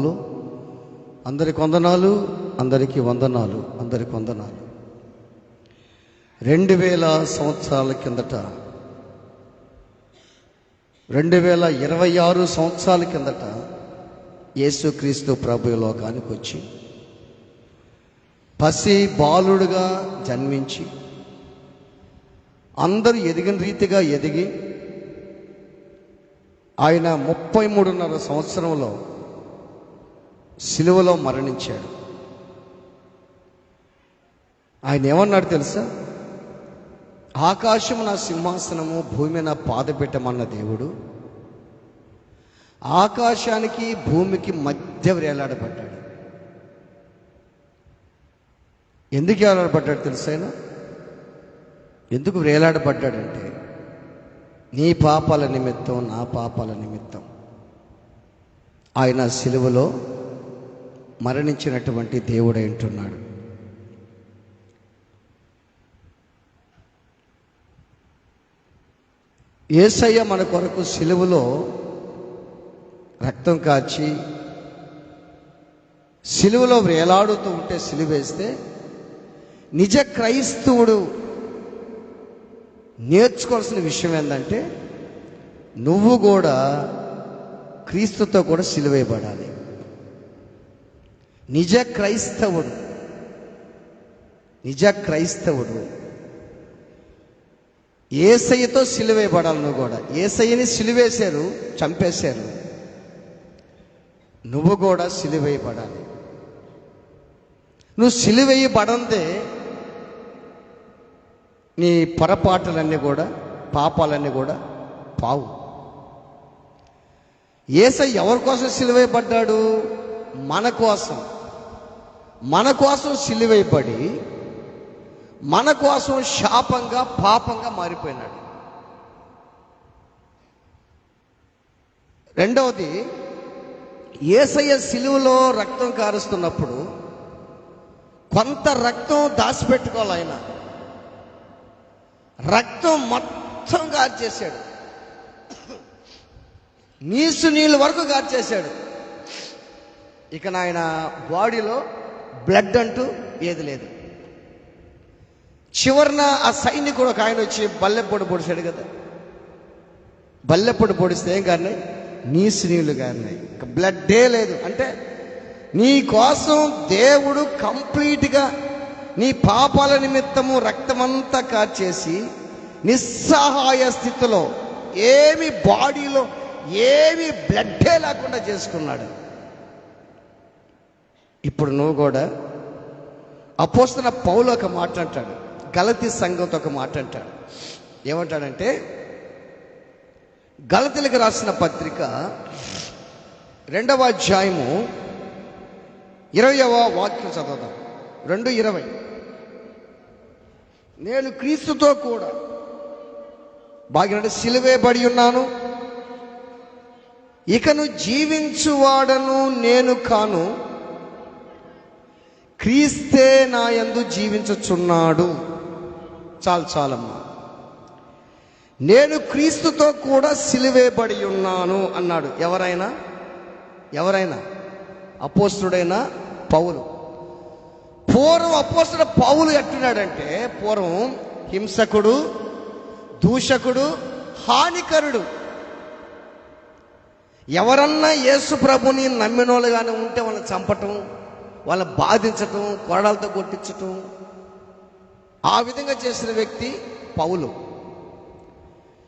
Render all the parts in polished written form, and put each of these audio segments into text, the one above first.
నామములో అందరికి వందనాలు, అందరికీ వందనాలు, అందరికి వందనాలు. 2000 సంవత్సరాల కిందట, 2026 సంవత్సరాల కిందట యేసుక్రీస్తు ప్రభు లోకానికి వచ్చి పసి బాలుడుగా జన్మించి అందరూ ఎదిగిన రీతిగా ఎదిగి ఆయన 33.5 సంవత్సరంలో సిలువలో మరణించాడు. ఆయన ఏమన్నాడు తెలుసా? ఆకాశము నా సింహాసనము, భూమి నా పాదపీఠమన్న దేవుడు ఆకాశానికి భూమికి మధ్య వేలాడబడ్డాడు. ఎందుకు వేలాడబడ్డాడు తెలుసైనా? ఎందుకు వేలాడబడ్డాడంటే నీ పాపాల నిమిత్తం, నా పాపాల నిమిత్తం ఆయన సిలువలో మరణించినటువంటి దేవుడై ఉంటున్నాడు. యేసయ్య మన కొరకు సిలువలో రక్తం కాచి సిలువలో వేలాడుతూ ఉంటే, సిలువేస్తే నిజ క్రైస్తవుడు నేర్చుకోవాల్సిన విషయం ఏంటంటే, నువ్వు కూడా క్రీస్తుతో కూడా సిలువేయబడాలి. నిజ క్రైస్తవుడు యేసయ్యతో సిలువేయబడాలి. నువ్వు కూడా యేసయ్యని సిలువేశారు, చంపేశారు. నువ్వు కూడా సిలువేయబడాలి. నువ్వు సిలువేయబడందే నీ పొరపాటులన్నీ కూడా, పాపాలన్నీ కూడా పావు. యేసయ్య ఎవరి కోసం సిలువేయబడ్డాడు? మన కోసం సిలువేయబడి మన కోసం శాపంగా, పాపంగా మారిపోయినాడు. రెండవది, యేసయ్య సిలువలో రక్తం కారుస్తున్నప్పుడు కొంత రక్తం దాచిపెట్టుకోవాలి. ఆయన రక్తం మొత్తం గార్చేశాడు, నీళ్ళ వరకు గార్చేశాడు. ఇక ఆయన బాడీలో బ్లడ్ అంటూ ఏది లేదు. చివరిన ఆ సైనికుడు ఒక ఆయన వచ్చి బల్లెపొడి పొడిచాడు కదా. బల్లెపొడి పొడిస్తే ఏం కారణాయి? నీళ్ళు కారణాయి. ఇక బ్లడ్డే లేదు. అంటే నీ కోసం దేవుడు కంప్లీట్గా నీ పాపాల నిమిత్తము రక్తమంతా కార్చేసి నిస్సహాయ స్థితిలో ఏమి బాడీలో ఏమి బ్లడ్డే లేకుండా చేసుకున్నాడు. ఇప్పుడు నువ్వు కూడా అపోస్తలుడైన పౌలు ఒక మాట అంటాడు, గలతీ సంఘంతో ఒక మాట అంటాడు. ఏమంటాడంటే, గలతీలకు రాసిన పత్రిక 2వ అధ్యాయము 20వ వాక్యం చదువుదాం. 2:20. నేను క్రీస్తుతో కూడా బాగా సిలువేయబడి ఉన్నాను, ఇకను జీవించువాడను నేను కాను, క్రీస్తే నా యందు జీవించుచున్నాడు. చాలమ్మా. నేను క్రీస్తుతో కూడా సిలువేయబడి ఉన్నాను అన్నాడు. ఎవరైనా అపోస్తలుడైన పౌలు. పూర్వం అపోస్తలుడు పౌలు ఎట్టున్నాడంటే, పూర్వం హింసకుడు, దూషకుడు, హానికరుడు. ఎవరన్నా యేసు ప్రభుని నమ్మినోళ్ళుగానే ఉంటే వాళ్ళని చంపటం, వాళ్ళని బాధించటం, కొరడాలతో కొట్టించటం, ఆ విధంగా చేసిన వ్యక్తి పౌలు.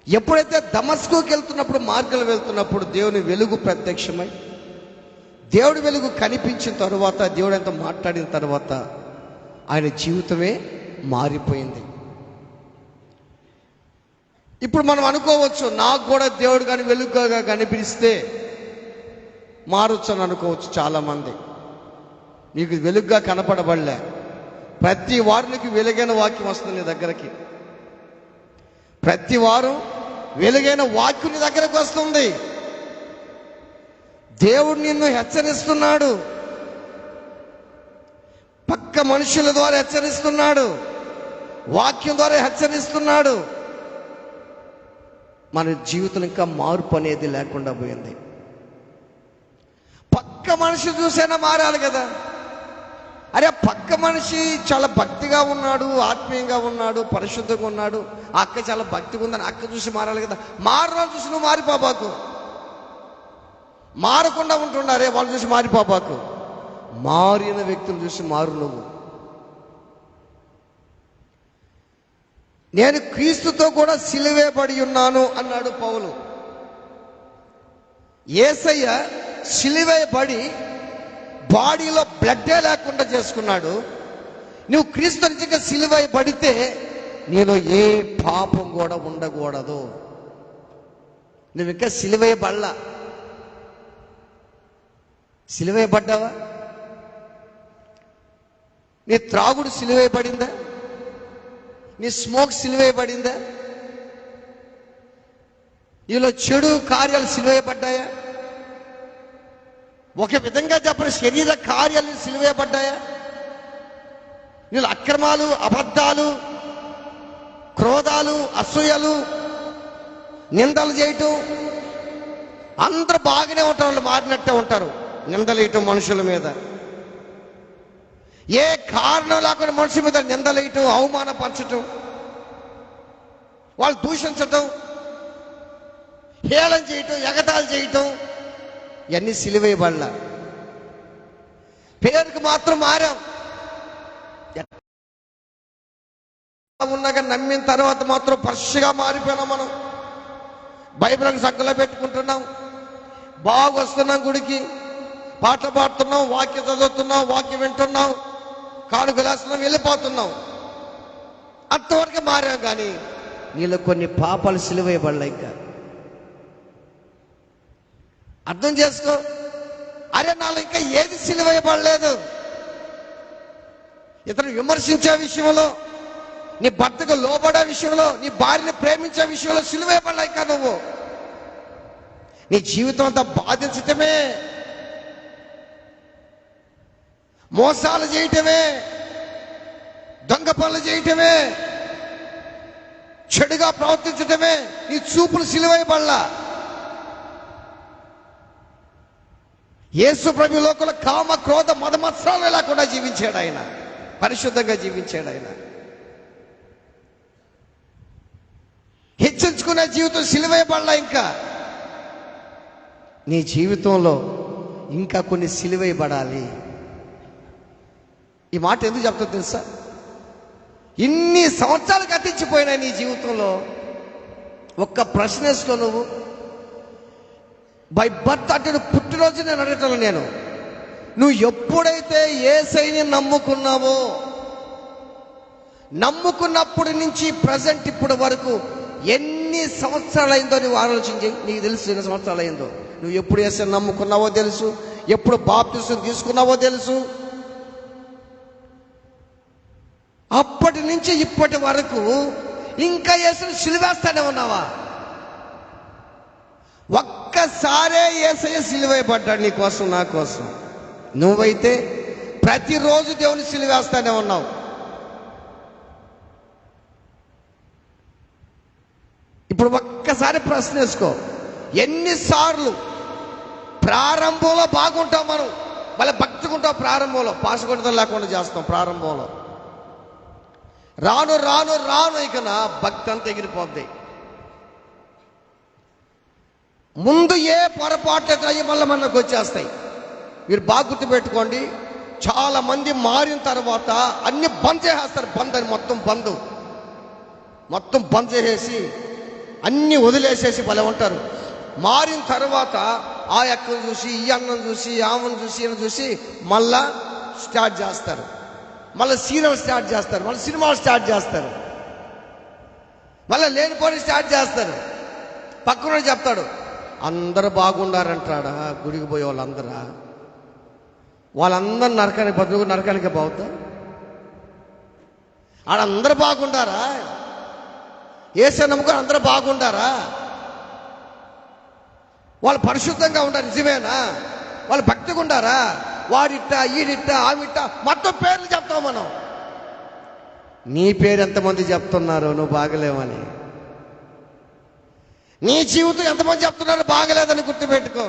ఎప్పుడైతే దమస్కుకి వెళ్తున్నప్పుడు, మార్గంలో వెళ్తున్నప్పుడు దేవుని వెలుగు ప్రత్యక్షమై, దేవుడి వెలుగు కనిపించిన తరువాత, దేవుడు ఎంతో మాట్లాడిన తర్వాత ఆయన జీవితమే మారిపోయింది. ఇప్పుడు మనం అనుకోవచ్చు, నాకు కూడా దేవుడు కానీ వెలుగుగా కనిపిస్తే మారొచ్చు అని అనుకోవచ్చు. చాలామంది నీకు వెలుగుగా కనపడబడలే. ప్రతి వారికి వెలుగైన వాక్యం వస్తుంది నీ దగ్గరికి. ప్రతి వారం వెలుగైన వాక్యం నీ దగ్గరకు వస్తుంది. దేవుడు నిన్ను హెచ్చరిస్తున్నాడు, పక్క మనుషుల ద్వారా హెచ్చరిస్తున్నాడు, వాక్యం ద్వారా హెచ్చరిస్తున్నాడు. మన జీవితం ఇంకా మార్పు అనేది లేకుండా పోయింది. పక్క పక్క మనిషి చూసైనా మారాలి కదా. అరే పక్క మనిషి చాలా భక్తిగా ఉన్నాడు, ఆత్మీయంగా ఉన్నాడు, పరిశుద్ధంగా ఉన్నాడు, ఆ అక్క చాలా భక్తిగా ఉందని అక్క చూసి మారాలి కదా. మారడం చూసి నువ్వు మారిపోబాకు. మారకుండా ఉంటున్నారే వాళ్ళు చూసి మారిపోబాకు. మారిన వ్యక్తులు చూసి మారు నువ్వు. నేను క్రీస్తుతో కూడా సిలువేయబడి ఉన్నాను అన్నాడు పౌలు. యేసయ్య సిలువేయబడి బాడీలో బ్లడ్డే లేకుండా చేసుకున్నాడు. నువ్వు క్రీస్తు నిజంగా సిలువేయబడితే నీలో ఏ పాపం కూడా ఉండకూడదు. నువ్వు ఇంకా సిలువేయబడలా. సిలువేయబడ్డావా? నీ త్రాగుడు సిలువేయబడిందా? నీ స్మోక్ సిలువేయబడిందా? నీలో చెడు కార్యాలు సిలువేయబడ్డాయా? ఒక విధంగా చెప్పిన శరీర కార్యాలు సిలువేయబడ్డాయా? నీలో అక్రమాలు, అబద్ధాలు, క్రోధాలు, అసూయలు, నిందలు చేయటం, అందరూ బాగానే ఉంటారు, వాళ్ళు మారినట్టే ఉంటారు. నిందలు వేయటం మనుషుల మీద, ఏ కారణం లేకుండా మనుషుల మీద నిందలు వేయటం, అవమానపరచటం, వాళ్ళు దూషించటం, హేళన చేయటం, ఎగతాళి చేయటం, ఇవన్నీ సిలువేయబడలా. పేరుకు మాత్రం మారాం. ఉన్నాక నమ్మిన తర్వాత మాత్రం ఫ్రెష్గా మారిపోయినాం. మనం బైబిల్ని సంకలో పెట్టుకుంటున్నాం, బాగా వస్తున్నాం, గుడికి పాటలు పాడుతున్నాం, వాక్యం చదువుతున్నాం, వాక్యం వింటున్నాం, కానుకలేస్తున్నాం, వెళ్ళిపోతున్నాం. అంతవరకు మారాం. కానీ నీళ్ళు కొన్ని పాపాలు సిలువేయబడలే. ఇంకా అర్థం చేసుకో. అరే నాలో ఇంకా ఏది సిలువేయబడలేదు. ఇతను విమర్శించే విషయంలో, నీ భర్తకు లోబడే విషయంలో, నీ భార్యని ప్రేమించే విషయంలో సిలువేయబడలే. ఇంకా నువ్వు నీ జీవితం అంతా బాధించటమే, మోసాలు చేయటమే, దొంగ పనులు చేయటమే, చెడుగా ప్రవర్తించటమే నీ చూపులు సిలువేయబడలా. యేసు ప్రభు లోకంలో కామ, క్రోధ, మదమత్సరాలు లేకుండా జీవించాడు ఆయన. పరిశుద్ధంగా జీవించాడు ఆయన. హెచ్చించుకునే జీవితం సిలువేయబడలా. ఇంకా నీ జీవితంలో ఇంకా కొన్ని సిలువేయబడాలి. ఈ మాట ఎందుకు చెప్తా తెలుసా? ఇన్ని సంవత్సరాలు గతించిపోయినాయి నీ జీవితంలో. ఒక్క ప్రశ్నేసుకో నువ్వు. బై బర్త్ అంటే పుట్టినరోజు నేను అడగటం. నేను నువ్వు ఎప్పుడైతే యేసయ్యని నమ్ముకున్నావో, నమ్ముకున్నప్పటి నుంచి ప్రజెంట్ ఇప్పటి వరకు ఎన్ని సంవత్సరాలు అయిందో నువ్వు ఆలోచించి. నీకు తెలుసు ఎన్ని సంవత్సరాలు అయిందో. నువ్వు ఎప్పుడు యేసయ్యని నమ్ముకున్నావో తెలుసు, ఎప్పుడు బాప్తిసం తీసుకున్నావో తెలుసు. అప్పటి నుంచి ఇప్పటి వరకు ఇంకా యేసుని సిలువేస్తానే ఉన్నావా? ఒక్కసారే యేసయ్య సిలువేయబడ్డాడు నీ కోసం, నా కోసం. నువ్వైతే ప్రతిరోజు దేవుని సిలువేస్తానే ఉన్నావు. ఇప్పుడు ఒక్కసారి ప్రశ్న వేసుకో. ఎన్నిసార్లు ప్రారంభంలో బాగుంటాం మనం, మళ్ళీ భక్తిగా ప్రారంభంలో పాసుకొండతం లేకుండా చేస్తాం. ప్రారంభంలో రాను రాను రాను ఇక నా భక్తి అంతా ఎగిరిపోద్ది. ముందు ఏ పొరపాట్లు అయ్యి మళ్ళీ మనకు వచ్చేస్తాయి. మీరు బాగా గుర్తుపెట్టుకోండి. చాలా మంది మారిన తర్వాత అన్ని బంద్ చేసేస్తారు. బంద్ అని మొత్తం బంద్ చేసేసి అన్ని వదిలేసేసి భలే ఉంటారు. మారిన తర్వాత ఆ అక్కను చూసి, ఈ అన్నం చూసి, ఆమెను చూసి, ఈయన చూసి మళ్ళా స్టార్ట్ చేస్తారు. మళ్ళీ సీరియల్ స్టార్ట్ చేస్తారు, మళ్ళీ సినిమాలు స్టార్ట్ చేస్తారు, మళ్ళీ లేనిపోని స్టార్ట్ చేస్తారు. పక్కన చెప్తాడు, అందరూ బాగుండారంటాడా గుడికి పోయే వాళ్ళందరా? వాళ్ళందరూ నరకానికి బతుకు నరకానికి పోతా? ఆడందరూ బాగుండారా? యేసు నమ్ముకొని అందరూ బాగుండారా? వాళ్ళు పరిశుద్ధంగా ఉండారు నిజమేనా? వాళ్ళు భక్తిగా ఉండారా? వాడిట్ట, ఈడిట్ట, ఆమిట్ట, మొత్తం పేర్లు చెప్తాం మనం. నీ పేరు ఎంతమంది చెప్తున్నారు నువ్వు బాగలేవని? నీ జీవితం ఎంతమంది చెప్తున్నారు బాగలేదని? గుర్తుపెట్టుకో.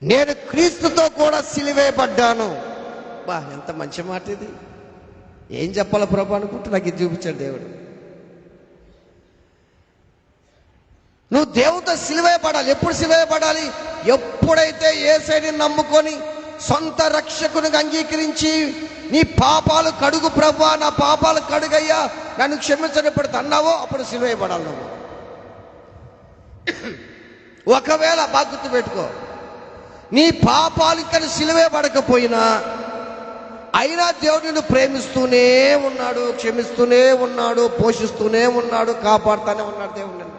నేను క్రీస్తుతో కూడా సిలువేయబడ్డాను. బా, ఎంత మంచి మాట ఇది! ఏం చెప్పాలో ప్రభు అనుకుంటే నాకు ఇది చూపించాడు దేవుడు. నువ్వు దేవుడితో సిలువేయబడాలి. ఎప్పుడు సిలువేయబడాలి? ఎప్పుడైతే యేసుని నమ్ముకొని సొంత రక్షకునిగా అంగీకరించి నీ పాపాలు కడుగు ప్రభువా, నా పాపాలు కడుగయ్యా, నన్ను క్షమించనప్పుడు అన్నావో అప్పుడు సిలువేయబడాలి నువ్వు. ఒకవేళ బాగా గుర్తుపెట్టుకో, నీ పాపాలు ఇక్కడ సిలువేయబడకపోయినా అయినా దేవుడు నిన్ను ప్రేమిస్తూనే ఉన్నాడు, క్షమిస్తూనే ఉన్నాడు, పోషిస్తూనే ఉన్నాడు, కాపాడుతూనే ఉన్నాడు దేవుడు నిన్ను.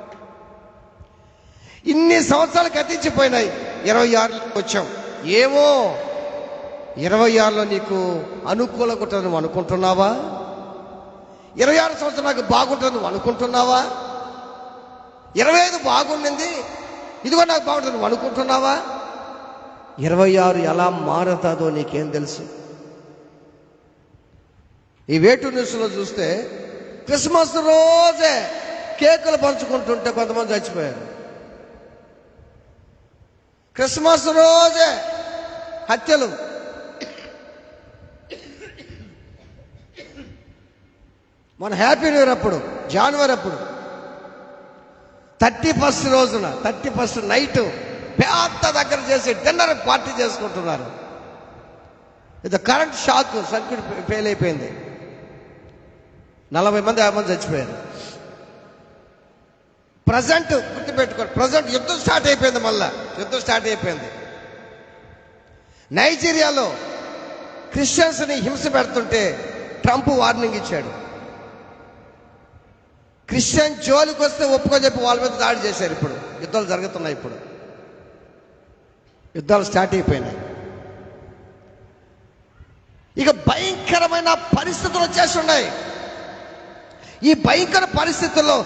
ఇన్ని సంవత్సరాలు గతించిపోయినాయి, 26 వచ్చాం. ఏమో 26లో నీకు అనుకూలంగా ఉంటుంది నువ్వు అనుకుంటున్నావా? 26 సంవత్సరం నాకు బాగుంటుంది నువ్వు అనుకుంటున్నావా? 25 బాగుండింది, ఇదిగో నాకు బాగుంటుంది నువ్వు అనుకుంటున్నావా? 26 ఎలా మారుతుందో నీకేం తెలుసు? ఈ వేటు న్యూస్లో చూస్తే క్రిస్మస్ రోజే కేకులు పంచుకుంటుంటే కొంతమంది చచ్చిపోయారు. క్రిస్మస్ రోజే హత్యలు. మన హ్యాపీ న్యూ ఇయర్ అప్పుడు, జనవరి అప్పుడు 31st రోజున 31st నైట్ పెద్ద దగ్గర చేసి డిన్నర్ పార్టీ చేసుకుంటున్నారు. ఇది కరెంట్ షాక్, సర్క్యూట్ ఫెయిల్ అయిపోయింది, 40 మంది 50 మంది చచ్చిపోయారు. ప్రజెంట్ గుర్తుపెట్టుకోండి, ప్రజెంట్ యుద్ధం స్టార్ట్ అయిపోయింది, మళ్ళా యుద్ధం స్టార్ట్ అయిపోయింది. నైజీరియాలో క్రిస్టియన్స్ని హింస పెడుతుంటే ట్రంప్ వార్నింగ్ ఇచ్చాడు. క్రిస్టియన్ జోలికి వస్తే ఒప్పుకొని చెప్పి వాళ్ళ మీద దాడి చేశారు. ఇప్పుడు యుద్ధాలు జరుగుతున్నాయి, ఇప్పుడు యుద్ధాలు స్టార్ట్ అయిపోయినాయి. ఇక భయంకరమైన పరిస్థితులు వచ్చేస్తున్నాయి. ఈ భయంకర పరిస్థితుల్లో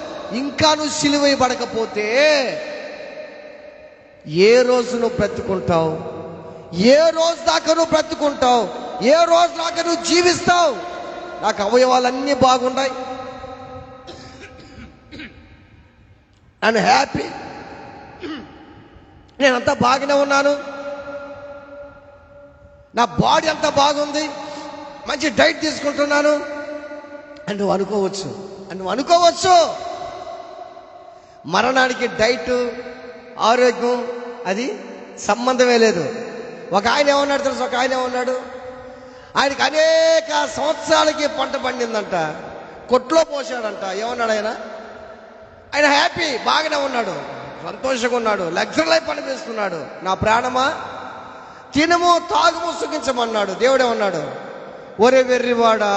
ఇంకా నువ్వు సిలువేయబడకపోతే ఏ రోజు నువ్వు బ్రతుకుంటావు? ఏ రోజు దాకా నువ్వు బ్రతుకుంటావు? ఏ రోజు దాకా నువ్వు జీవిస్తావు? నాకు అవయవాలన్నీ బాగున్నాయి, నేను హ్యాపీ, నేనంతా బాగానే ఉన్నాను, నా బాడీ అంతా బాగుంది, మంచి డైట్ తీసుకుంటున్నాను అని నువ్వు అనుకోవచ్చు. మరణానికి డైట్, ఆరోగ్యం అది సంబంధమే లేదు. ఒక ఆయన ఏమన్నాడు తెలుసు? ఒక ఆయన ఏమన్నాడు, ఆయనకి అనేక సంవత్సరాలకి పంట పండిందంట, కొట్లో పోసాడంట. ఏమన్నాడు ఆయన హ్యాపీ, బాగానే ఉన్నాడు, సంతోషంగా ఉన్నాడు, లగ్జరీ లైఫ్ అనిపిస్తున్నాడు. నా ప్రాణమా తినము తాగుము సుఖించమన్నాడు. దేవుడే ఉన్నాడు, ఒరే వెర్రివాడా,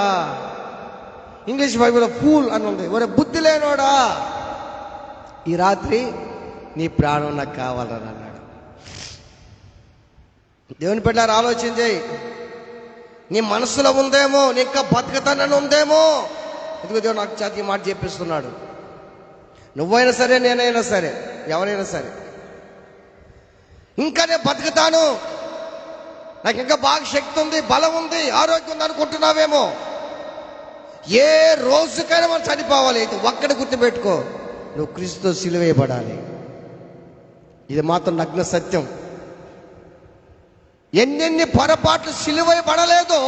ఇంగ్లీష్ బైబిల్లో ఫూల్ అని ఉంది, ఒరే బుద్ధి లేనోడా, ఈ రాత్రి నీ ప్రాణం నాకు కావాలని అన్నాడు. దేవుని బిడ్డలారా, ఆలోచన చేయి. నీ మనసులో ఉందేమో, నీ ఇంకా బతకతానని ఉందేమో. ఎందుకు దేవుడు నాకు చేతి మాట చెప్పిస్తున్నాడు? నువ్వైనా సరే, నేనైనా సరే, ఎవరైనా సరే, ఇంకా నేను బతుకుతాను, నాకు ఇంకా బాగా శక్తి ఉంది, బలం ఉంది, ఆరోగ్యం ఉంది అనుకుంటున్నావేమో. ఏ రోజుకైనా మనం చనిపోవాలి. అయితే ఒక్కటి గుర్తుపెట్టుకో, నువ్వు క్రీస్తుతో సిలువేయబడాలి. ఇది మాత్రం నగ్న సత్యం. ఎన్నెన్ని పొరపాట్లు సిలువేయబడలేదో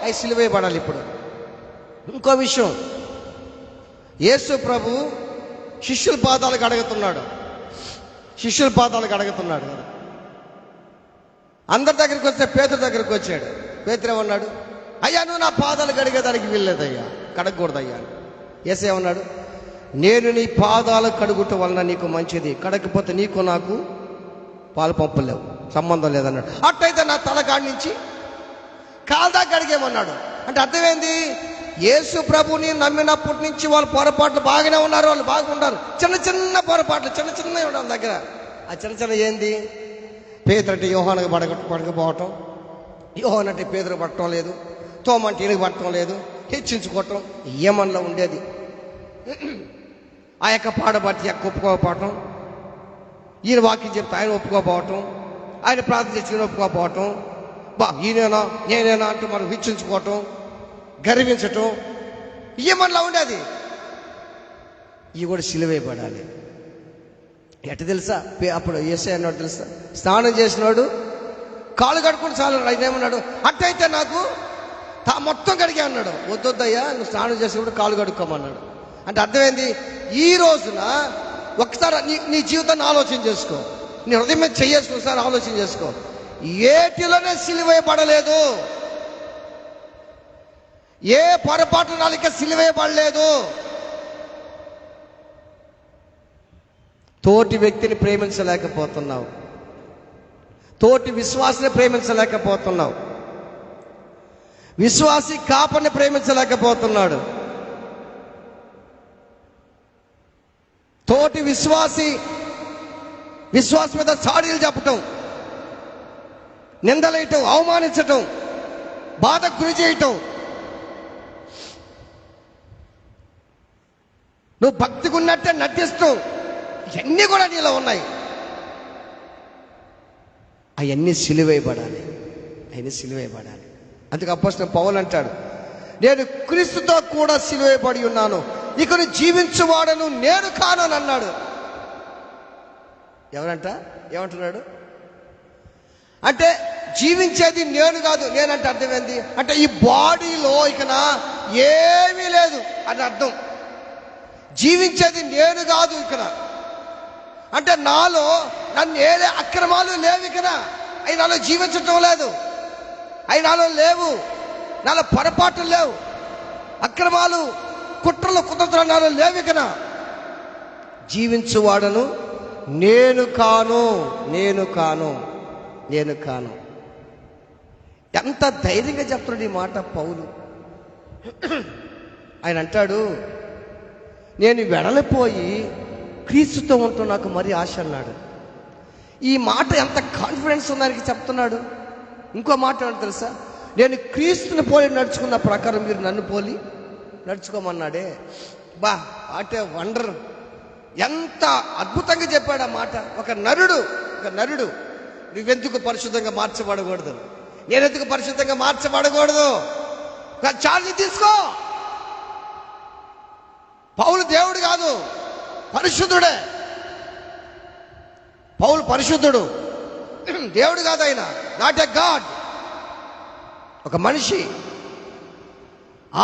అవి సిలువేయబడాలి ఇప్పుడు. ఇంకో విషయం, యేసు ప్రభు శిష్యుల పాదాలకు అడుగుతున్నాడు కదా. అందరి దగ్గరికి వస్తే పేతురు దగ్గరికి వచ్చాడు. పేతురు ఏమన్నాడు? అయ్యా, నువ్వు నా పాదాలు కడిగేదానికి వీల్లేదయ్యా, కడగకూడదయ్యా. యేసు ఏమన్నాడు? నేను నీ పాదాలు కడుగుట వలన నీకు మంచిది, కడగకపోతే నీకు నాకు పాలు పంపలేవు, సంబంధం లేదన్నాడు. అట్టయితే నా తలకాడి నుంచి కాల్దా కడిగేమన్నాడు. అంటే అర్థమైంది, యేసు ప్రభుని నమ్మినప్పటి నుంచి వాళ్ళ పొరపాట్లు బాగానే ఉన్నారు, వాళ్ళు బాగున్నారు. చిన్న చిన్న పొరపాట్లు, చిన్న చిన్నవి ఉండాలి దగ్గర. ఆ చిన్న ఏంది? పేతురు అంటే యోహానుకు పడకపోవటం, యోహాను అంటే పేతురు పట్టడం లేదు, తోమంటే ఈయనకు పట్టడం లేదు, హెచ్చించుకోవటం ఏమన్లో ఉండేది. ఆ యొక్క పాడబట్టి యొక్క ఒప్పుకోకపోవటం, ఈయన వాక్యం చెప్తే ఆయన ఒప్పుకోకపోవటం, ఆయన ప్రార్థన చేసి ఈయన ఒప్పుకోకపోవటం, ఈయనేనా నేనేనా అంటూ మనం హెచ్చించుకోవటం, గర్వించటం ఏమన్లా ఉండేది. ఇవి కూడా సిలువేయబడాలి. ఎట్ట తెలుసా? అప్పుడు యేసయ్య అన్నాడు తెలుసా? స్నానం చేసినాడు కాళ్ళు కడుక్కొని చాలు. ఆయన ఏమన్నాడు, అట్టయితే నాకు మొత్తం కడిగా అన్నాడు. వద్దొద్దయ్యా, నువ్వు స్నానం చేసేప్పుడు కాళ్ళు కడుక్కోమన్నాడు. అంటే అర్థమైంది, ఈ రోజున ఒకసారి నీ జీవితాన్ని ఆలోచన చేసుకో, నీ హృదయం మీద చెయ్యేసుకోసారి ఆలోచన చేసుకో. ఏటిలోనే సిలువేయబడలేదు, ఏ పొరపాటు నాలుక సిలువేయబడలేదు. తోటి వ్యక్తిని ప్రేమించలేకపోతున్నావు, తోటి విశ్వాసిని ప్రేమించలేకపోతున్నావు, విశ్వాసి కాపరిని ప్రేమించలేకపోతున్నాడు. తోటి విశ్వాసి మీద చాడీలు చెప్పటం, నిందలేయటం, అవమానించటం, బాధకు గురి చేయటం. నువ్వు భక్తిగా ఉన్నట్టే నటిస్తూ ఇవన్నీ కూడా నీలో ఉన్నాయి. అవన్నీ సిలువేయబడాలి, అవన్నీ సిలువేయబడాలి. అందుకే అపోస్తలుడైన పౌలు అంటాడు, నేను క్రీస్తుతో కూడా సిలువేయబడి ఉన్నాను, ఇకను జీవించువాడను నేను కాను అని అన్నాడు. ఏమంటున్నాడు అంటే జీవించేది నేను కాదు. నేనంటే అర్థమైంది అంటే ఈ బాడీలో ఇకన ఏమీ లేదు అని అర్థం. జీవించేది నేను కాదు ఇక్కడ అంటే నాలో నన్ను ఏ అక్రమాలు లేవు, ఇక్కడ అవి నాలో జీవించటం లేదు, అవి నాలో లేవు, నాలో పొరపాట్లు లేవు, అక్రమాలు కుట్రలు కుతంత్రాలు నాలో లేవు. ఇక్కడ జీవించువాడను నేను కాను, నేను కాను, నేను కాను. ఎంత ధైర్యంగా చెప్తున్నాడు ఈ మాట పౌలు. ఆయన అంటాడు, నేను వెడలిపోయి క్రీస్తుతో ఉంటూ నాకు మరీ ఆశ అన్నాడు. ఈ మాట ఎంత కాన్ఫిడెన్స్ ఉన్నానికి చెప్తున్నాడు. ఇంకో మాట ఏంటో తెలుసా, నేను క్రీస్తుని పోలి నడుచుకున్న ప్రకారం మీరు నన్ను పోలి నడుచుకోమన్నాడే. బా అంటే వండర్, ఎంత అద్భుతంగా చెప్పాడు ఆ మాట. ఒక నరుడు నువ్వెందుకు పరిశుద్ధంగా మార్చబడకూడదు, నేనెందుకు పరిశుద్ధంగా మార్చబడకూడదు, ఛార్జీ తీసుకో. పౌలు దేవుడు కాదు, పరిశుద్ధుడే. పౌలు పరిశుద్ధుడు, దేవుడు కాదు. ఆయన నాట్ ఎ గాడ్, ఒక మనిషి.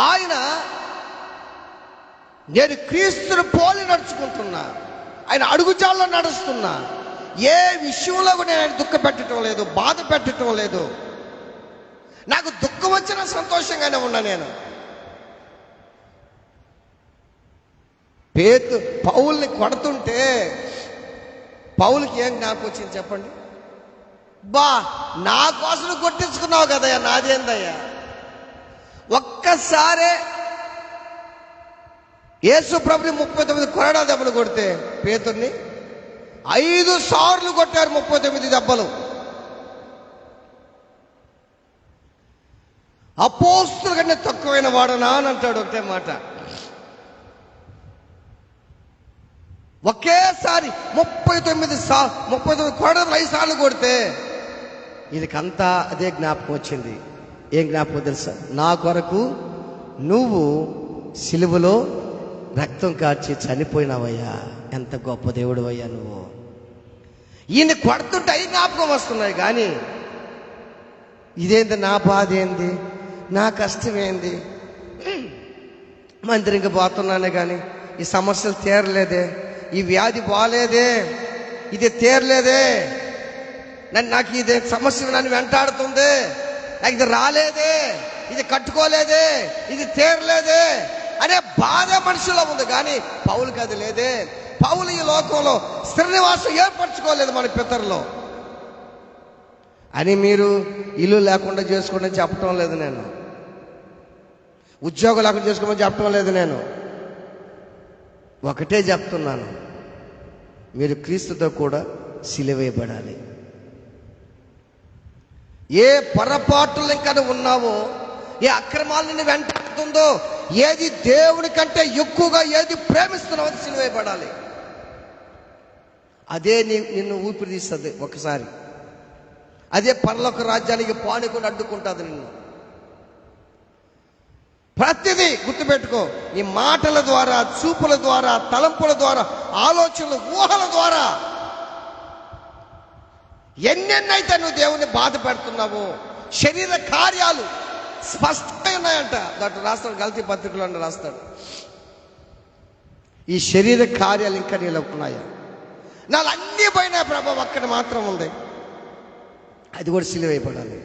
ఆయన నేను క్రీస్తుని పోలి నడుచుకుంటున్నా, ఆయన అడుగుజాల్లో నడుస్తున్నా. ఏ విషయంలో కూడా నేను దుఃఖ పెట్టడం లేదు, బాధ పెట్టడం లేదు. నాకు దుఃఖం వచ్చినా సంతోషంగానే ఉన్నా. నేను పౌల్ని కొడుతుంటే పౌలుకి ఏం జ్ఞాపకం వచ్చింది చెప్పండి? బా నా కోసం కొట్టించుకున్నావు కదయ్యా, నాదేందయ్యా. ఒక్కసారే యేసు ప్రభుని 39 కొరడా దెబ్బలు కొడితే పేతుర్ని 5 సార్లు కొట్టారు, 39 దెబ్బలు. అపోస్తుల కంటే తక్కువైన వాడనా అని అంటాడు ఒకటే మాట. ఒకేసారి 39 కొరడలు 5 సార్లు కొడితే వీళ్ళకంతా అదే జ్ఞాపకం వచ్చింది. ఏం జ్ఞాపకం తెలుసా? నా కొరకు నువ్వు సిలువలో రక్తం కార్చి చనిపోయినావయ్యా, ఎంత గొప్ప దేవుడు అయ్యా నువ్వు. ఈయన కొడుతుంటే అవి జ్ఞాపకం వస్తున్నాయి. కానీ ఇదేంది, నా బాధ ఏంది, నా కష్టం ఏంది, మందిరంగా పోతున్నానే కానీ ఈ సమస్యలు తీరలేదే, ఈ వ్యాధి బాలేదే, ఇది తీరలేదే, నాకు ఇది సమస్య నన్ను వెంటాడుతుంది, నాకు ఇది రాలేదే, ఇది కట్టుకోలేదే, ఇది తీరలేదే అనే బాధ మనుషులో ఉంది. కానీ పౌలుకి అది లేదే. పౌలు ఈ లోకంలో స్థిర నివాసం ఏర్పరచుకోలేదు మన పితరులో అని మీరు ఇల్లు లేకుండా చేసుకోండి అని చెప్పటం లేదు నేను, ఉద్యోగం లేకుండా చేసుకోమని చెప్పటం లేదు నేను. ఒకటే చెప్తున్నాను, మీరు క్రీస్తుతో కూడా సిలువేయబడాలి. ఏ పొరపాట్లు ఇంకా ఉన్నావో, ఏ అక్రమాలు నిన్ను వెంటాడుతుందో, ఏది దేవుని కంటే ఎక్కువగా ఏది ప్రేమిస్తున్నావో అది సిలువేయబడాలి. అదే నిన్ను ఊపిరి తీస్తుంది ఒకసారి. అదే పరలోక రాజ్యానికి పానుకొని అడ్డుకుంటుంది నిన్ను. ప్రతిదీ గుర్తుపెట్టుకో, నీ మాటల ద్వారా, చూపుల ద్వారా, తలంపుల ద్వారా, ఆలోచనలు, ఊహల ద్వారా ఎన్నెన్నైతే నువ్వు దేవుని బాధ పెడుతున్నావో శరీర కార్యాలు స్పష్టంగా ఉన్నాయంట. దాంట్లో రాస్తాడు, గల్తీ పత్రికలో రాస్తాడు, ఈ శరీర కార్యాలు ఇంకా నీలో ఉన్నాయా? నాలో అన్నీ పోయినా ప్రభావం అక్కడ మాత్రం ఉంది, అది కూడా సిలువైపడాలి,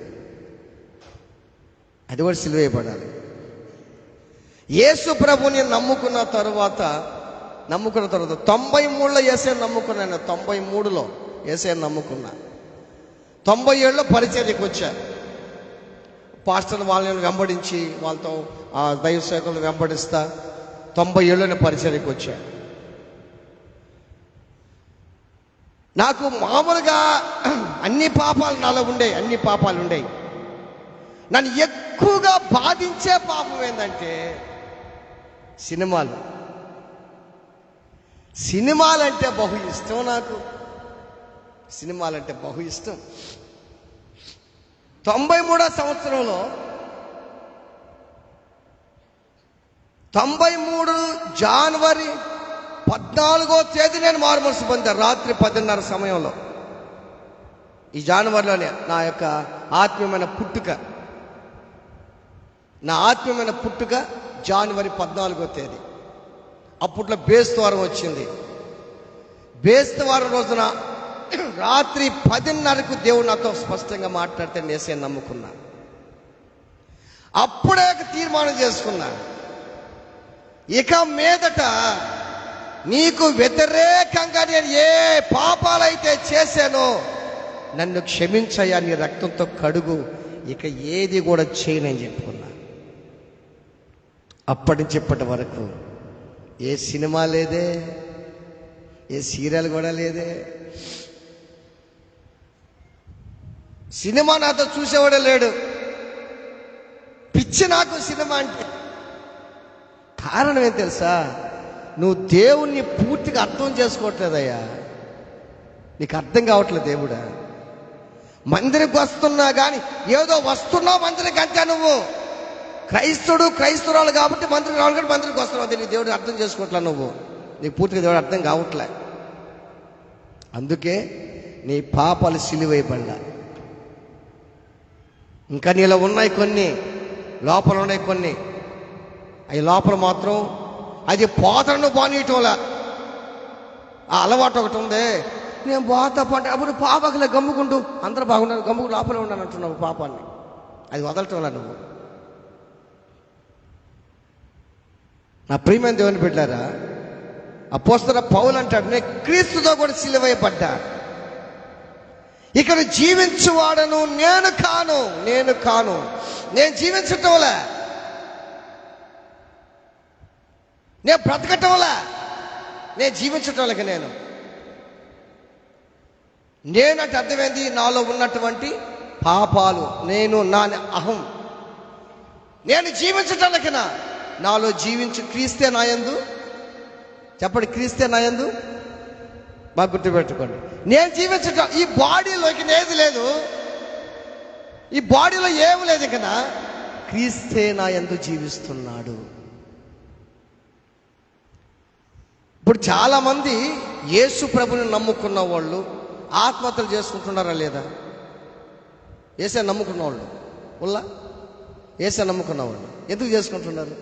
అది కూడా సిలువైపడాలి. యేసు ప్రభుని నమ్ముకున్న తర్వాత 93లో యేసయ్యను నమ్ముకున్నాను. 93లో యేసయ్యను నమ్ముకున్నా. 97లో పరిచర్యకు వచ్చా. పాస్టర్ వాళ్ళని వెంబడించి వాళ్ళతో ఆ దైవ సేవకులను వెంబడిస్తా 97లోనే పరిచర్యకు వచ్చా. నాకు మామూలుగా అన్ని పాపాలు నాలో ఉండేవి, అన్ని పాపాలు ఉండేవి. నన్ను ఎక్కువగా బాధించే పాపం ఏంటంటే సినిమాలంటే బహు ఇష్టం. నాకు సినిమాలంటే బహు ఇష్టం. 93వ సంవత్సరంలో 93 జనవరి 14వ తేదీ నేను మారుమనసు పొందాను. రాత్రి 10:30 సమయంలో. ఈ జనవరిలోనే నా యొక్క ఆత్మీయమైన పుట్టుక, నా ఆత్మీయమైన పుట్టుక జనవరి 14వ తేదీ. అప్పట్లో బేస్తవారం వచ్చింది. బేస్తవారం రోజున రాత్రి 10:30కు దేవుడు నాతో స్పష్టంగా మాట్లాడితే యేసయ్యను నమ్ముకున్నా. అప్పుడే తీర్మానం చేసుకున్నా, ఇక మీదట నీకు వ్యతిరేకంగా నేను ఏ పాపాలైతే చేశానో నన్ను క్షమించయ్యా, నీ రక్తంతో కడుగు, ఇక ఏది కూడా చేయనని చెప్పుకున్నా. అప్పటి నుంచి ఇప్పటి వరకు ఏ సినిమా లేదే, ఏ సీరియల్ కూడా లేదే. సినిమా నాతో చూసేవాడే లేడు. పిచ్చి నాకు సినిమా అంటే. కారణం ఏం తెలుసా? నువ్వు దేవుణ్ణి పూర్తిగా అర్థం చేసుకోవట్లేదయ్యా. నీకు అర్థం కావట్లేదు దేవుడా. మందిరికి వస్తున్నా కానీ ఏదో వస్తున్నావు మందిరికి అంతే. నువ్వు క్రైస్తవురాలు కాబట్టి మందిరికి రావాలి, కానీ మందిరికి వస్తున్నావు, నీ దేవుడిని అర్థం చేసుకోవట్లే. నువ్వు నీకు పూర్తిగా దేవుడు అర్థం కావట్లే. అందుకే నీ పాపాలు సిలువైపడ్డా. ఇంకా నీలో ఉన్నాయి కొన్ని, లోపల ఉన్నాయి కొన్ని. అవి లోపల మాత్రం అది పోతను బానీయటంలా. ఆ అలవాటు ఒకటి ఉంది, నేను పోతా పంట అప్పుడు పాపకులే గమ్ముకుంటూ అందరూ బాగున్నారు, గమ్ముకు లోపలే ఉన్నాను అంటున్నావు పాపాన్ని. అది వదలటంలా నువ్వు. నా ప్రియమైన దేవుని బిడ్డారా, అపోస్తలుడైన పౌలు అంటాడు, నేను క్రీస్తుతో కూడా సిలువైపడ్డా. ఇక్కడ జీవించువాడను నేను కాను, నేను జీవించటంలే, నేను బ్రతకటంలే, నేను జీవించటంలకి నేనంటే అర్థమైంది, నాలో ఉన్నటువంటి పాపాలు, నా అహం, నేను జీవించటానికినా నాలో జీవించు క్రీస్తే నాయందు. చెప్పండి, క్రీస్తే నాయందు. బాగా గుర్తుపెట్టుకోండి. నేను జీవించటం ఈ బాడీలోకి ఏది లేదు, ఈ బాడీలో ఏమి లేదు. కదా క్రీస్తే నాయందు జీవిస్తున్నాడు. ఇప్పుడు చాలామంది యేసు ప్రభుని నమ్ముకున్న వాళ్ళు ఆత్మహత్యలు చేసుకుంటున్నారా లేదా? యేసే నమ్ముకున్న వాళ్ళు ఉల్లా, యేసే నమ్ముకున్న వాళ్ళు ఎందుకు చేసుకుంటున్నారు?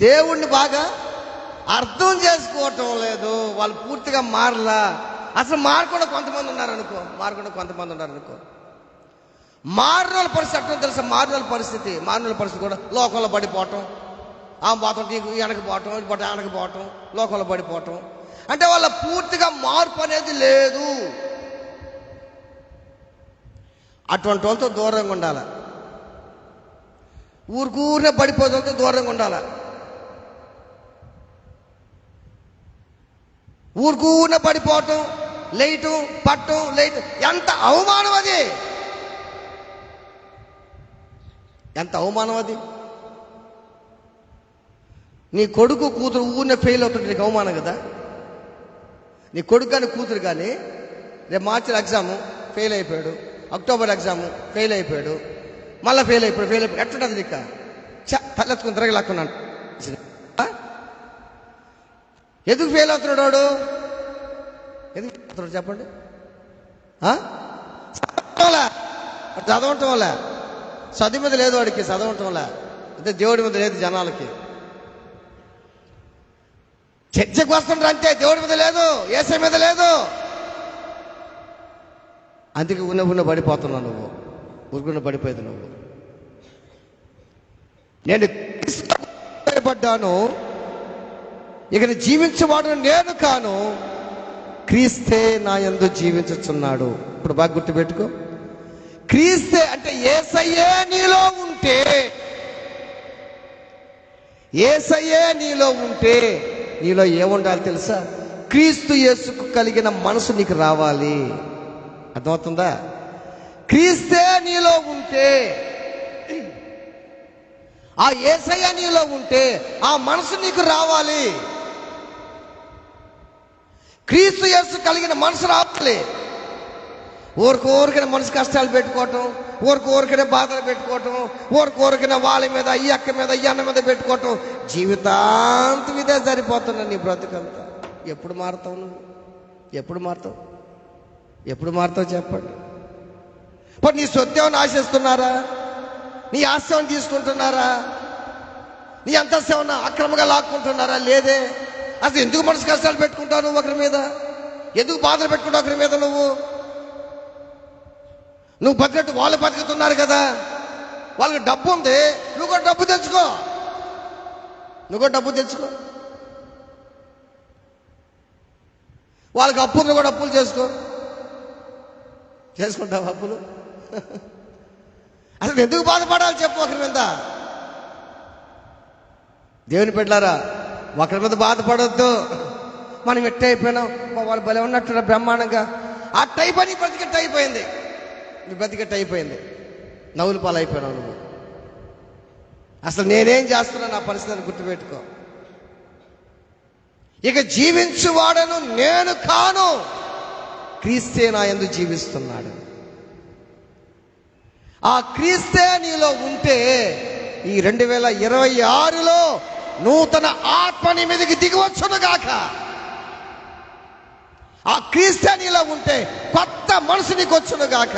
దేవుణ్ణి బాగా అర్థం చేసుకోవటం లేదు. వాళ్ళు పూర్తిగా మారలా. అసలు మారకుండా కొంతమంది ఉన్నారనుకో, మారిన పరిస్థితి అర్థం తెలుసా? మారిన పరిస్థితి కూడా లోకంలో పడిపోవటం, ఆ పోవటం, వెనక్కి పోవటం, వెనక్కి పోవటం, లోకంలో పడిపోవటం. అంటే వాళ్ళ పూర్తిగా మార్పు అనేది లేదు. అటువంటి వాళ్ళతో దూరంగా ఉండాలి. ఊరికూరినే పడిపోతుంటే దూరంగా ఉండాలి. ఊరికూరినే పడిపోవటం, లేయటం, పట్టం, లేయటం, ఎంత అవమానం అది, ఎంత అవమానం అది. నీ కొడుకు కూతురు ఊరినే ఫెయిల్ అవుతుంటే నీకు అవమానం కదా. నీ కొడుకు కానీ కూతురు కానీ రేపు మార్చిలో ఎగ్జాము ఫెయిల్ అయిపోయాడు, అక్టోబర్ ఎగ్జాము ఫెయిల్ అయిపోయాడు, మళ్ళీ ఫెయిల్ అయిపోయాడు, ఎట్లుంటుంది నీకు? తలెత్తుకుని తిరగలేకున్నాను. ఎందుకు ఫెయిల్ అవుతున్నాడు వాడు? ఎందుకు చదువుతున్నాడు చెప్పండి? చదవటం వల్ల చదువు మీద లేదు వాడికి, చదవటం వల్ల అంటే దేవుడి మీద లేదు జనాలకి. చర్చకు వస్తుంటారు అంతే, దేవుడి మీద లేదు, యేసయ్య మీద లేదు. అందుకే ఉన్న పడిపోతున్నావు నువ్వు, ఊరుకున్న పడిపోయేది నువ్వు. నేను పడ్డాను, ఇక జీవించేవాడు నేను కాను, క్రీస్తే నా యందు జీవించుచున్నాడు. ఇప్పుడు బాగా గుర్తుపెట్టుకో, క్రీస్తే అంటే యేసయ్యే నీలో ఉంటే, యేసయ్యే నీలో ఉంటే నీలో ఏముండాలి తెలుసా? క్రీస్తు యేసుకు కలిగిన మనసు నీకు రావాలి. అర్థమవుతుందా? క్రీస్తే నీలో ఉంటే, ఆ యేసయ్య నీలో ఉంటే ఆ మనసు నీకు రావాలి. క్రీస్తు యేసు కలిగిన మనసు రావాలి. ఊరికనే మనసు కష్టాలు పెట్టుకోవటం, ఊరికనే బాధలు పెట్టుకోవటం, ఊరికనే వాళ్ళ మీద, ఈ అక్క మీద, ఈ అన్న మీద పెట్టుకోవటం, జీవితాంతం ఇదే సరిపోతున్నా నీ బ్రతుకంతా. ఎప్పుడు మారుతావు నువ్వు? ఎప్పుడు మారుతావు? ఎప్పుడు మారుతావు చెప్పండి? ఇప్పుడు నీ సొత్తేమని ఆశిస్తున్నారా? నీ ఆస్తి తీసుకుంటున్నారా? నీ అంతస్తేమన్నా అక్రమంగా లాక్కుంటున్నారా? లేదే. అసలు ఎందుకు మనసు కష్టాలు పెట్టుకుంటావు నువ్వు ఒకరి మీద? ఎందుకు బాధలు పెట్టుకుంటావు ఒకరి మీద? నువ్వు బతికట్టు వాళ్ళు బతుకుతున్నారు కదా, వాళ్ళకి డబ్బు ఉంది, నువ్వు కూడా డబ్బు తెచ్చుకో, వాళ్ళకి అప్పు ఉంది, కూడా అప్పులు చేసుకుంటావు అప్పులు. అసలు ఎందుకు బాధపడాలి చెప్పు ఒకరి మీద? దేవుని బిడ్డలారా, ఒకరి మీద బాధపడొద్దు. మనం ఎట్ట అయిపోయినాం, వాళ్ళు భలే ఉన్నట్టు బ్రహ్మాండంగా, ఆ టైప్ అని బ్రతికెట్టు అయిపోయింది, నీ బ్రతికెట్టు అయిపోయింది, నవ్వులు పాలు అయిపోయినావు నువ్వు. అసలు నేనేం చేస్తున్నా నా పరిస్థితిని గుర్తుపెట్టుకో. ఇక జీవించువాడను నేను కాను, క్రీస్తే నా యందు జీవిస్తున్నాడు. ఆ క్రీస్తే నీలో ఉంటే ఈ 2026లో నూతన ఆత్మ నీ మీదకి దిగివచ్చును గాక. ఆ క్రీస్తే నీలో ఉంటే కొత్త మనసు నీకు వచ్చును గాక.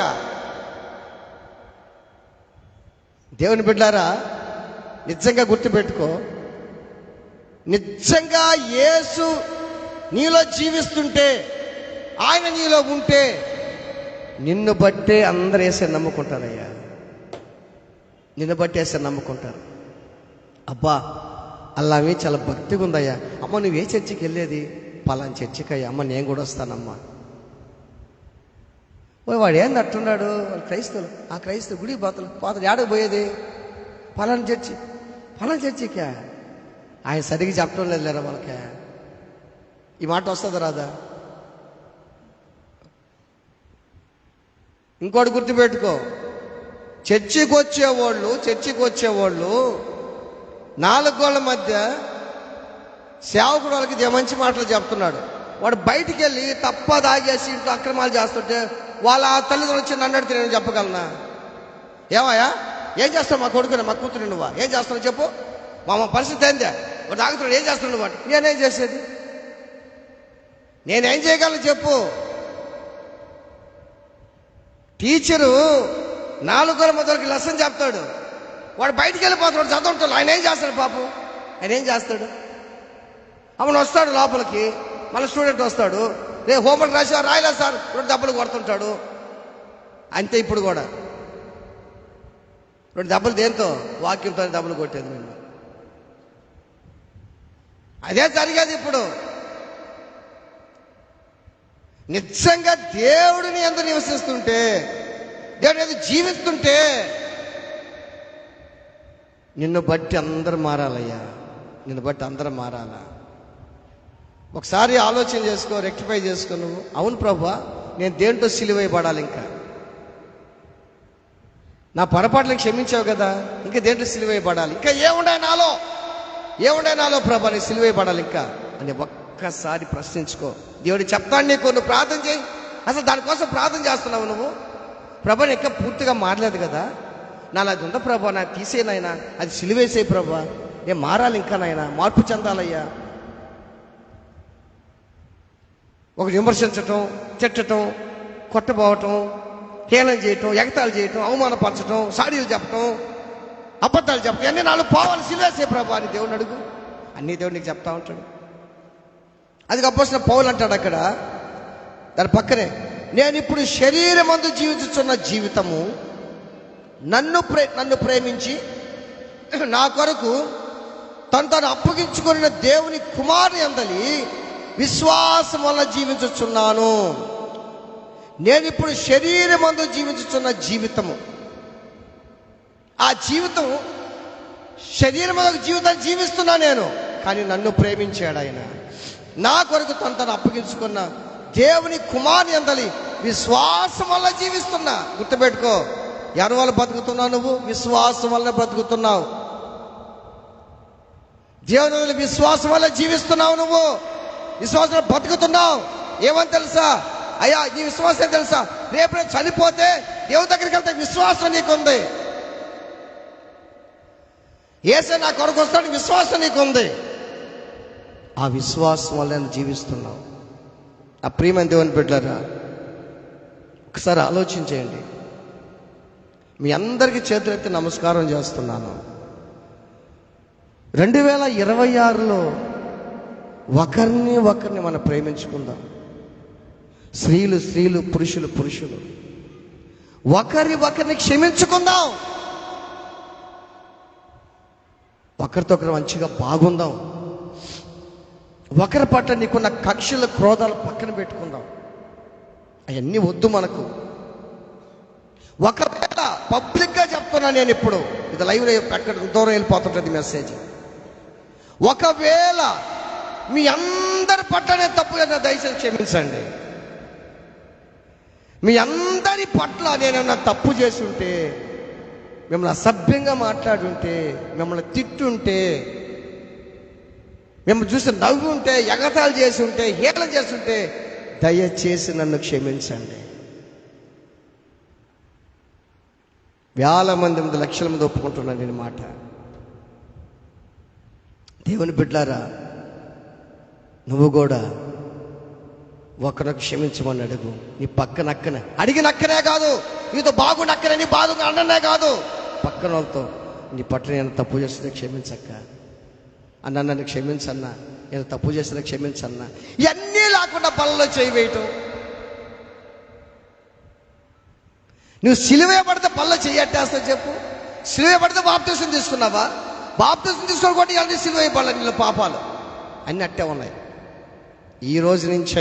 దేవుని బిడ్డలారా, నిజంగా గుర్తుపెట్టుకో, నిజంగా యేసు నీలో జీవిస్తుంటే, ఆయన నీలో ఉంటే నిన్ను బట్టే అందరూ వేసే నమ్ముకుంటారయ్యా. నిన్ను బట్టి వేసే నమ్ముకుంటారు. అబ్బా అల్లామే చాలా భక్తిగా ఉందయ్యా, అమ్మ నువ్వే చర్చికి వెళ్ళేది? పలాని చర్చికి అయ్యా, అమ్మ నేను కూడా వస్తానమ్మా. వాడు ఏంది అట్టున్నాడు, వాళ్ళు క్రైస్తవులు, ఆ క్రైస్తవు గుడి పోతలు ఏడకు పోయేది? పలాని చర్చికా? ఆయన సరిగ్గా చెప్పడం లేదు లేరా వాళ్ళకే. ఈ మాట వస్తుంది రాదా? ఇంకోటి గుర్తుపెట్టుకో, చర్చికి వచ్చేవాళ్ళు 4 గోళ్ల మధ్య సేవకుడు వాళ్ళకి మంచి మాటలు చెప్తున్నాడు. వాడు బయటికి వెళ్ళి తప్ప దాగేసి ఇంట్లో అక్రమాలు చేస్తుంటే వాళ్ళ తల్లిదండ్రులు వచ్చి నన్ను అడిగితే నేను చెప్పగలనా? ఏమయ్యా ఏం చేస్తావు మా కొడుకుని, మా కూతురు నువ్వా ఏం చేస్తున్నావు చెప్పు, మా పరిస్థితి ఏందే, వాడు ఆగుతున్నాడు ఏం చేస్తున్నావు నువ్వు? నేనేం చేసేది? నేనేం చేయగలను చెప్పు? టీచరు 4 గోళ్ల మధ్యకి లెసన్ చెప్తాడు, వాడు బయటికి వెళ్ళిపోతున్నాడు చదువుతాడు, ఆయన ఏం చేస్తాడు పాపం? ఆయన ఏం చేస్తాడు? అమ్మను వస్తాడు లోపలికి, మళ్ళీ స్టూడెంట్ వస్తాడు, రేపు హోంవర్క్ రాసేవారు రాయలేదు సార్, 2 దెబ్బలు కొడుతుంటాడు. అంతే ఇప్పుడు కూడా 2 దెబ్బలు దేంతో? వాక్యంతో దెబ్బలు కొట్టేది మేము. అదే జరిగేది ఇప్పుడు. నిజంగా దేవుడిని ఎంత నివసిస్తుంటే, దేవుని ఎంత జీవిస్తుంటే నిన్ను బట్టి అందరూ మారాలయ్యా, నిన్ను బట్టి అందరూ మారాలా. ఒకసారి ఆలోచన చేసుకో, రెక్టిఫై చేసుకో నువ్వు. అవును ప్రభువా, నేను దేంట్లో సిలువైపడాలి? ఇంకా నా పొరపాట్లను క్షమించావు కదా, ఇంకా దేంట్లో సిలువైపడాలి? ఇంకా ఏముండే నాలో ప్రభా నీ సిలువైపడాలి ఇంకా అని ఒక్కసారి ప్రశ్నించుకో. దేవుడు చెప్తాను నీకు, నువ్వు ప్రార్థన చేయి. అసలు దానికోసం ప్రార్థన చేస్తున్నావు నువ్వు. ప్రభా ఇంకా పూర్తిగా మారలేదు కదా, నాలో అది ఉందా ప్రభా, నాకు తీసేనైనా, అది సిలువేసే ప్రభా, నేను మారాలి ఇంకా నాయనా, మార్పు చెందాలయ్యా. ఒకటి విమర్శించటం, తిట్టడం, కొట్టబోవటం, హేళన చేయటం, ఎగతాళి చేయటం, అవమానపరచటం, సాడీలు చెప్పటం, అబద్ధాలు చెప్పటం, అన్నీ నాలుగు పోవాలి సిలువేసే ప్రభు అని దేవుని అడుగు. అన్నీ దేవుడు నీకు చెప్తా ఉంటాడు. అది అపోస్తలుడైన పౌలు అంటాడు అక్కడ దాని పక్కనే, నేను ఇప్పుడు శరీరమందు జీవించుచున్న జీవితము నన్ను ప్రేమించి నా కొరకు తను అప్పగించుకున్న దేవుని కుమారుని అందలి విశ్వాసం వల్ల జీవించుచున్నాను. నేను ఇప్పుడు శరీరమందు జీవించుచున్న జీవితము, ఆ జీవితం శరీరమందు జీవితాన్ని జీవిస్తున్నా నేను, కానీ నన్ను ప్రేమించాడు ఆయన. నా కొరకు తను అప్పగించుకున్న దేవుని కుమారుని అందలి విశ్వాసం వల్ల జీవిస్తున్నా. గుర్తుపెట్టుకో, ఎవరి వల్ల బతుకుతున్నావు? నువ్వు విశ్వాసం వల్ల బ్రతుకుతున్నావు. దేవుని విశ్వాసం వల్ల జీవిస్తున్నావు. నువ్వు విశ్వాసం బతుకుతున్నావు. ఏమని తెలుసా? అయ్యా నీ విశ్వాసం తెలుసా? రేపు నేను చనిపోతే దేవుని దగ్గరికి వెళ్తే విశ్వాసం నీకుంది. యేసే నా కొరకు వస్తాడు, విశ్వాసం నీకుంది. ఆ విశ్వాసం వల్ల నేను జీవిస్తున్నావు. ఆ ప్రియమైన దేవుని బిడ్డలారా, ఒకసారి ఆలోచించేయండి. మీ అందరికీ చేతులెత్తి నమస్కారం చేస్తున్నాను. 2026లో ఒకరిని మనం ప్రేమించుకుందాం. స్త్రీలు, పురుషులు ఒకరిని క్షమించుకుందాం. ఒకరితో ఒకరు మంచిగా బాగుందాం. ఒకరి పట్ల నీకున్న కక్షలు, క్రోధాలు పక్కన పెట్టుకుందాం. అవన్నీ వద్దు మనకు. ఒకవేళ పబ్లిక్గా చెప్తున్నా నేను, ఇప్పుడు ఇది లైవ్లో ఎక్కడ దూరం వెళ్ళిపోతుంటుంది మెసేజ్. ఒకవేళ మీ అందరి పట్ల నేను తప్పు చేసిన దయచేసి క్షమించండి. మీ అందరి పట్ల నేనేమన్నా తప్పు చేసి ఉంటే, మిమ్మల్ని అసభ్యంగా మాట్లాడుంటే, మిమ్మల్ని తిట్టుంటే, మిమ్మల్ని చూసి నవ్వు ఉంటే, ఎగతాళి చేసి ఉంటే, హేళన చేసి ఉంటే, దయచేసి నన్ను క్షమించండి. వేల మంది, లక్షల మంది ఒప్పుకుంటున్నాను నేను మాట. దేవుని బిడ్డలారా, నువ్వు కూడా ఒకరు క్షమించమని అడుగు. నీ పక్కనక్కనే అడిగినక్కనే కాదు, నీతో బాగుండక్కనే, నీ బాధగా అన్ననే కాదు, పక్కన వాళ్ళతో నీ పట్ల నేను తప్పు చేస్తే క్షమించక్క అన్న, నన్ను క్షమించన్నా, నేను తప్పు చేస్తే క్షమించన్నా. ఇవన్నీ లేకుండా పనుల్లో చేయి వేయటం. నువ్వు సిలువ పడితే పనులు చెయ్యట్టేస్తావు చెప్పు. సిలువ పడితే బాప్తీసం తీసుకున్నావా? బాప్తీసం తీసుకొని కూడా ఇవన్నీ సిలువ పడాలి. నీళ్ళ పాపాలు అన్నీ అట్టే ఉన్నాయి. ఈ రోజు నుంచి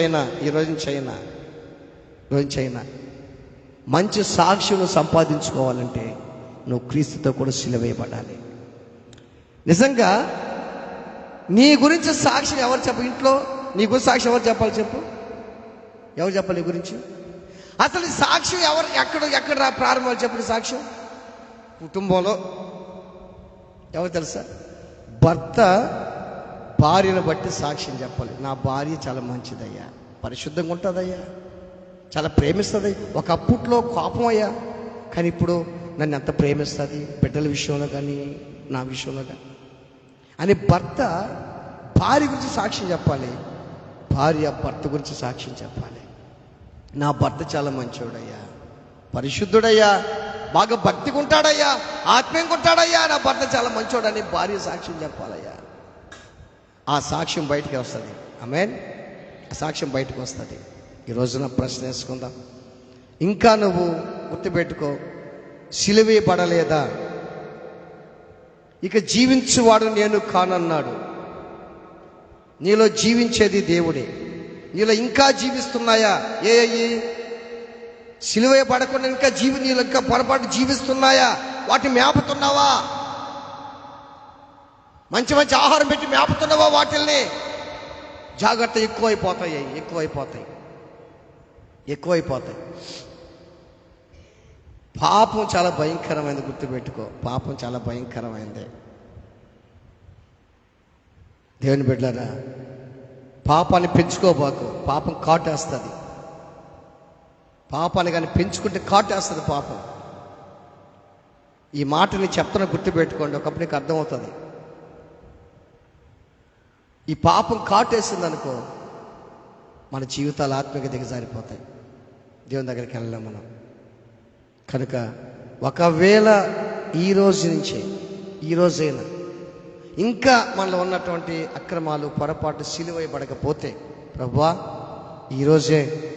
అయినా మంచి సాక్షిని సంపాదించుకోవాలంటే నువ్వు క్రీస్తుతో కూడా సిలువేయబడాలి. నిజంగా నీ గురించి సాక్షిని ఎవరు చెప్పు? ఇంట్లో నీ గురించి సాక్షి ఎవరు చెప్పాలి చెప్పు? ఎవరు చెప్పాలి నీ గురించి? అసలు సాక్ష్యం ఎక్కడ ప్రారంభాలు చెప్పిన సాక్ష్యం? కుటుంబంలో. ఎవరు తెలుసా? భర్త భార్యను బట్టి సాక్ష్యం చెప్పాలి. నా భార్య చాలా మంచిదయ్యా, పరిశుద్ధంగా ఉంటుందయ్యా, చాలా ప్రేమిస్తుంది. ఒకప్పట్లో కోపం అయ్యా, కానీ ఇప్పుడు నన్ను ఎంత ప్రేమిస్తుంది, బిడ్డల విషయంలో కానీ నా విషయంలో కానీ అని భర్త భార్య గురించి సాక్ష్యం చెప్పాలి, భార్య భర్త గురించి సాక్ష్యం చెప్పాలి. నా భర్త చాలా మంచివాడయ్యా, పరిశుద్ధుడయ్యా, బాగా భక్తిగా ఉంటాడయ్యా, ఆత్మీయంగా ఉంటాడయ్యా, నా భర్త చాలా మంచివాడని భార్య సాక్ష్యం చెప్పాలయ్యా. ఆ సాక్ష్యం బయటికి వస్తుంది. ఆమేన్. ఆ సాక్ష్యం బయటకు వస్తుంది. ఈ రోజున ప్రశ్న వేసుకుందాం. ఇంకా నువ్వు గుర్తుపెట్టుకో, సిలువేయబడలేదా? ఇక జీవించువాడు నేను కానన్నాడు. నీలో జీవించేది దేవుడే. నీలో ఇంకా జీవిస్తున్నాయా? సిలువేయబడకుండా ఇంకా నీలో ఇంకా పొరపాటు జీవిస్తున్నాయా? వాటిని మేపుతున్నావా? మంచి మంచి ఆహారం పెట్టి మేపుతున్నావా? వాటిల్ని జాగ్రత్త. ఎక్కువైపోతాయి. పాపం చాలా భయంకరమైనది. గుర్తుపెట్టుకో, పాపం చాలా భయంకరమైనది. దేవుని బిడ్డలారా, పాపాన్ని పెంచుకోబాకు. పాపం కాటేస్తుంది. పాపాన్ని కానీ పెంచుకుంటే కాటేస్తుంది పాపం. ఈ మాటని చెప్తున్నా, గుర్తుపెట్టుకోండి. ఒకప్పుడు నీకు అర్థమవుతుంది. ఈ పాపం కాటేసింది అనుకో, మన జీవితాలు ఆత్మీయ దిగజారిపోతాయి. దేవుని దగ్గరికి వెళ్ళలేం మనం. కనుక ఒకవేళ ఈ రోజైనా ఇంకా మనలో ఉన్నటువంటి అక్రమాలు పొరపాటు సిలువేయబడకపోతే, ప్రభువా ఈరోజే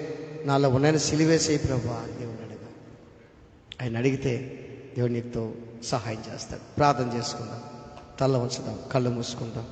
నాలో ఉన్న సిలువేసేయి ప్రభువా దేవుని అడగా. ఆయన అడిగితే దేవుడు నీతో సహాయం చేస్తాడు. ప్రార్థన చేసుకుందాం, తల ఉంచుదాం, కళ్ళు మూసుకుందాం.